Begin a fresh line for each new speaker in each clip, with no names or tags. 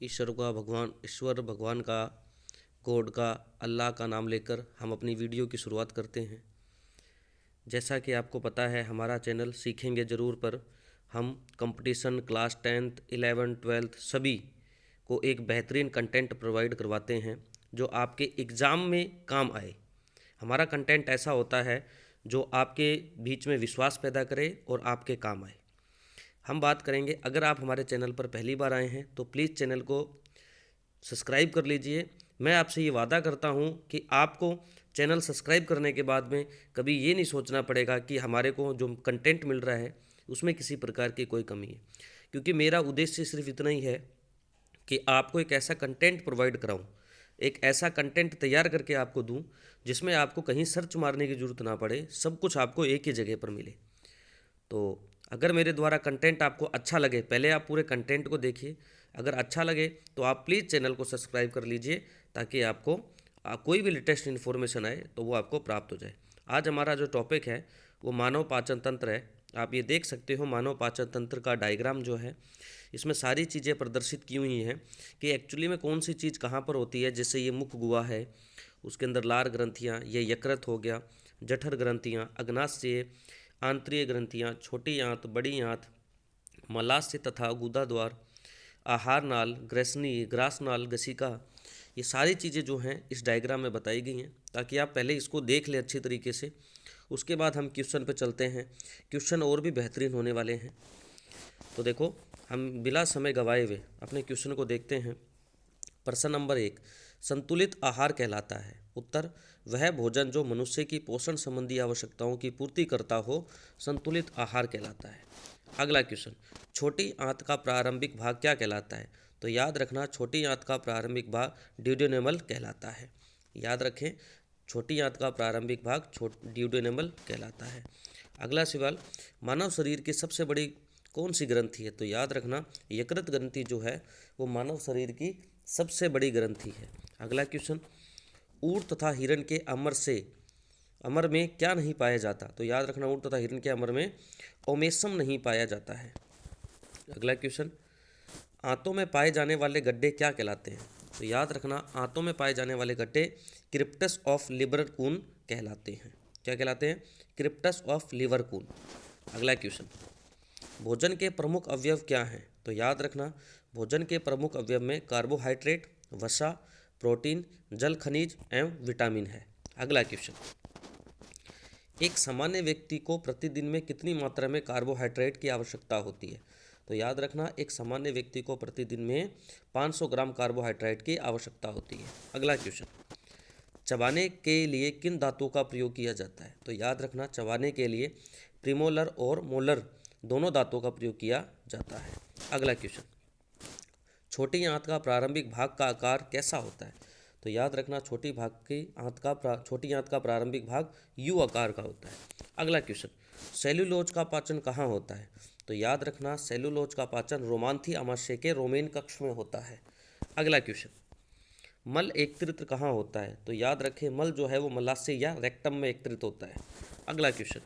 ईश्वर भगवान का, गॉड का, अल्लाह का नाम लेकर हम अपनी वीडियो की शुरुआत करते हैं। जैसा कि आपको पता है, हमारा चैनल सीखेंगे ज़रूर पर हम कंपटीशन, क्लास 10th 11 12 सभी को एक बेहतरीन कंटेंट प्रोवाइड करवाते हैं जो आपके एग्ज़ाम में काम आए। हमारा कंटेंट ऐसा होता है जो आपके बीच में विश्वास पैदा करे और आपके काम आए। हम बात करेंगे, अगर आप हमारे चैनल पर पहली बार आए हैं तो प्लीज़ चैनल को सब्सक्राइब कर लीजिए। मैं आपसे ये वादा करता हूँ कि आपको चैनल सब्सक्राइब करने के बाद में कभी ये नहीं सोचना पड़ेगा कि हमारे को जो कंटेंट मिल रहा है उसमें किसी प्रकार की कोई कमी है, क्योंकि मेरा उद्देश्य सिर्फ इतना ही है कि आपको एक ऐसा कंटेंट प्रोवाइड कराऊं, एक ऐसा कंटेंट तैयार करके आपको दूं जिसमें आपको कहीं सर्च मारने की ज़रूरत ना पड़े, सब कुछ आपको एक ही जगह पर मिले। तो अगर मेरे द्वारा कंटेंट आपको अच्छा लगे, पहले आप पूरे कंटेंट को देखिए। अगर अच्छा लगे तो आप प्लीज़ चैनल को सब्सक्राइब कर लीजिए ताकि आपको कोई भी लेटेस्ट इन्फॉर्मेशन आए तो वो आपको प्राप्त हो जाए। आज हमारा जो टॉपिक है वो मानव पाचन तंत्र है। आप ये देख सकते हो, मानव पाचन तंत्र का डायग्राम जो है, इसमें सारी चीज़ें प्रदर्शित की हुई हैं कि एक्चुअली में कौन सी चीज़ कहाँ पर होती है। जैसे ये मुख गुहा है, उसके अंदर लार ग्रंथियाँ, ये यकृत हो गया, जठर ग्रंथियाँ, अग्नाशय, आंतरीय ग्रंथियाँ, छोटी आंत, बड़ी आंत, मलाशय तथा गुदा द्वार, आहार नाल, ग्रसनी, ग्रास नाल, गसिका, ये सारी चीज़ें जो हैं इस डायग्राम में बताई गई हैं ताकि आप पहले इसको देख लें अच्छी तरीके से। उसके बाद हम क्वेश्चन पे चलते हैं। क्वेश्चन और भी बेहतरीन होने वाले हैं। तो देखो, हम बिना समय गवाए हुए अपने क्वेश्चन को देखते हैं। प्रश्न नंबर 1, संतुलित आहार कहलाता है। उत्तर, वह भोजन जो मनुष्य की पोषण संबंधी आवश्यकताओं की पूर्ति करता हो संतुलित आहार कहलाता है। अगला क्वेश्चन, छोटी आंत का प्रारंभिक भाग क्या कहलाता है। तो याद रखना, छोटी आंत का प्रारंभिक भाग ड्यूडेनेमल कहलाता है। याद रखें, छोटी आंत का प्रारंभिक भाग ड्यूडेनेमल कहलाता है। अगला सवाल, मानव शरीर की सबसे बड़ी कौन सी ग्रंथि है। तो याद रखना, यकृत ग्रंथि जो है वो मानव शरीर की सबसे बड़ी ग्रंथि है। अगला क्वेश्चन, ऊँट तथा हिरण के अमर में क्या नहीं पाया जाता। तो याद रखना, ऊँट तथा हिरण के अमर में ओमेसम नहीं पाया जाता है। अगला क्वेश्चन, आंतों में पाए जाने वाले गड्ढे क्या कहलाते हैं। तो याद रखना, आंतों में पाए जाने वाले गड्ढे क्रिप्टस ऑफ लिबरकून कहलाते हैं। क्या कहलाते हैं? क्रिप्टस ऑफ लिबरकून। अगला क्वेश्चन, भोजन के प्रमुख अवयव क्या हैं। तो याद रखना, भोजन के प्रमुख अवयव में कार्बोहाइड्रेट, वसा, प्रोटीन, जल, खनिज एवं विटामिन है। अगला क्वेश्चन, एक सामान्य व्यक्ति को प्रतिदिन में कितनी मात्रा में कार्बोहाइड्रेट की आवश्यकता होती है। तो याद रखना, एक सामान्य व्यक्ति को प्रतिदिन में 500 ग्राम कार्बोहाइड्रेट की आवश्यकता होती है। अगला क्वेश्चन, चबाने के लिए किन दांतों का प्रयोग किया जाता है। तो याद रखना, चबाने के लिए प्रीमोलर और मोलर दोनों दांतों का प्रयोग किया जाता है। अगला क्वेश्चन, छोटी आंत का प्रारंभिक भाग का आकार कैसा होता है। तो याद रखना, छोटी आंत का प्रारंभिक भाग यू आकार का होता है। अगला क्वेश्चन, सेल्यूलोज का पाचन कहाँ होता है। तो याद रखना, सेल्यूलोज का पाचन रोमांथी आमाशय के रोमेन कक्ष में होता है। अगला क्वेश्चन, मल एकत्रित कहाँ होता है। तो याद रखें, मल जो है वो मलाशय या रेक्टम में एकत्रित होता है। अगला क्वेश्चन,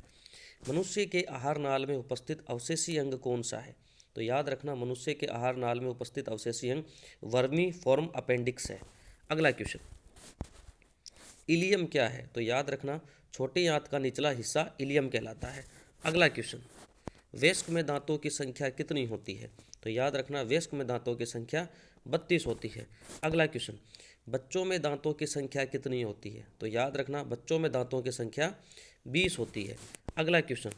मनुष्य के आहार नाल में उपस्थित अवशेषी अंग कौन सा है। तो याद रखना, मनुष्य के आहार नाल में उपस्थित अवशेषी अंग वर्मी फॉर्म अपेंडिक्स है। अगला क्वेश्चन, इलियम क्या है। तो याद रखना, छोटी आंत का निचला हिस्सा इलियम कहलाता है। अगला क्वेश्चन, वयस्क में दांतों की संख्या कितनी होती है। तो याद रखना, वयस्क में दांतों की संख्या 32 होती है। अगला क्वेश्चन, बच्चों में दांतों की संख्या कितनी होती है। तो याद रखना, बच्चों में दांतों की संख्या 20 होती है। अगला क्वेश्चन,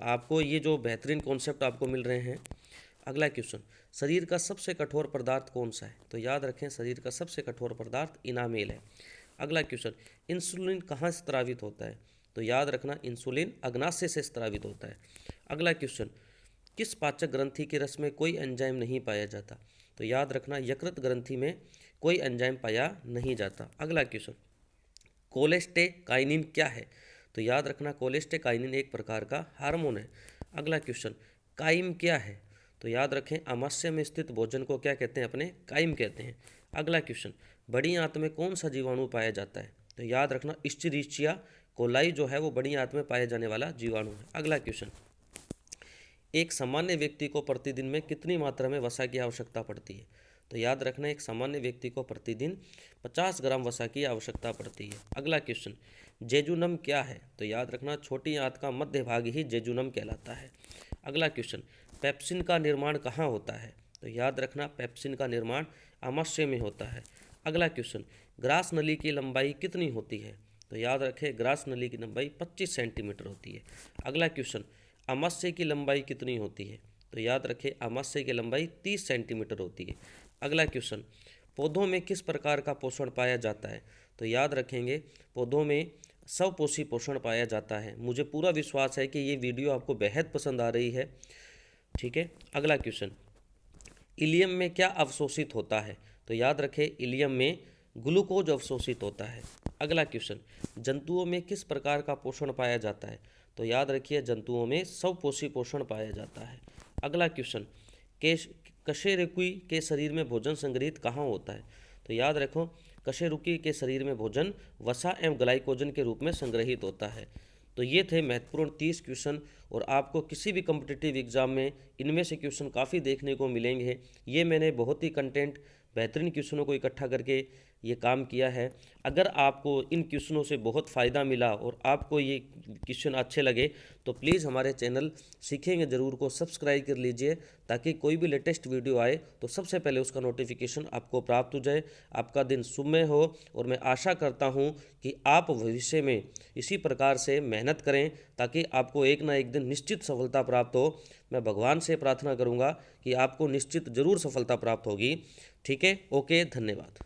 आपको ये जो बेहतरीन कॉन्सेप्ट आपको मिल रहे हैं। अगला क्वेश्चन, शरीर का सबसे कठोर पदार्थ कौन सा है। तो याद रखें, शरीर का सबसे कठोर पदार्थ इनामेल है। अगला क्वेश्चन, इंसुलिन कहाँ स्त्रावित होता है। तो याद रखना, इंसुलिन अग्नाशय से स्त्रावित होता है। अगला क्वेश्चन, किस पाचक ग्रंथि के रस में कोई एंजाइम नहीं पाया जाता। तो याद रखना, यकृत ग्रंथि में कोई एंजाइम पाया नहीं जाता। अगला क्वेश्चन, कोलेस्टेकाइनिन क्या है। तो याद रखना, कोलेस्टेकाइनिन एक प्रकार का हार्मोन है। अगला क्वेश्चन, काइम क्या है। तो याद रखें, आमाशय में स्थित भोजन को क्या कहते हैं, अपने काइम कहते हैं। अगला क्वेश्चन, बड़ी आंत में कौन सा जीवाणु पाया जाता है। तो याद रखना, इस्चरिशिया कोलाई जो है वो बड़ी आंत में पाए जाने वाला जीवाणु है। अगला क्वेश्चन, एक सामान्य व्यक्ति को प्रतिदिन में कितनी मात्रा में वसा की आवश्यकता पड़ती है। तो याद रखना एक सामान्य व्यक्ति को प्रतिदिन 50 ग्राम वसा की आवश्यकता पड़ती है। अगला क्वेश्चन, जेजुनम क्या है? तो याद रखना छोटी आंत का मध्य भाग ही जेजुनम कहलाता है। अगला क्वेश्चन, पेप्सिन का निर्माण कहाँ होता है? तो याद रखना पेप्सिन का निर्माण आमाशय में होता है। अगला क्वेश्चन, ग्रास नली की लंबाई कितनी होती है? तो याद रखें ग्रास नली की लंबाई 25 सेंटीमीटर होती है। अगला क्वेश्चन, आमाशय की लंबाई कितनी होती है? तो याद रखें आमाशय की लंबाई 30 सेंटीमीटर होती है। अगला क्वेश्चन, पौधों में किस प्रकार का पोषण पाया जाता है? तो याद रखेंगे पौधों में स्वपोषी पोषण पाया जाता है। मुझे पूरा विश्वास है कि ये वीडियो आपको बेहद पसंद आ रही है। ठीक है। अगला क्वेश्चन, इलियम में क्या अवशोषित होता है? तो याद रखें इलियम में ग्लूकोज अवशोषित होता है। अगला क्वेश्चन, जंतुओं में किस प्रकार का पोषण पाया जाता है? तो याद रखिए जंतुओं में स्वपोषी पोषण पाया जाता है। अगला क्वेश्चन, कशेरुकी के शरीर में भोजन संग्रहित कहाँ होता है? तो याद रखो कशेरुकी के शरीर में भोजन वसा एवं ग्लाइकोजन के रूप में संग्रहित होता है। तो ये थे महत्वपूर्ण 30 क्वेश्चन, और आपको किसी भी कम्पिटिटिव एग्जाम में इनमें से क्वेश्चन काफ़ी देखने को मिलेंगे। ये मैंने बहुत ही कंटेंट बेहतरीन क्वेश्चनों को इकट्ठा करके ये काम किया है। अगर आपको इन क्वेश्चनों से बहुत फ़ायदा मिला और आपको ये क्वेश्चन अच्छे लगे तो प्लीज़ हमारे चैनल सीखेंगे ज़रूर को सब्सक्राइब कर लीजिए, ताकि कोई भी लेटेस्ट वीडियो आए तो सबसे पहले उसका नोटिफिकेशन आपको प्राप्त हो जाए। आपका दिन शुभमय हो, और मैं आशा करता हूँ कि आप भविष्य में इसी प्रकार से मेहनत करें ताकि आपको एक ना एक दिन निश्चित सफलता प्राप्त हो। मैं भगवान से प्रार्थना करूँगा कि आपको निश्चित ज़रूर सफलता प्राप्त होगी। ठीक है, ओके, धन्यवाद।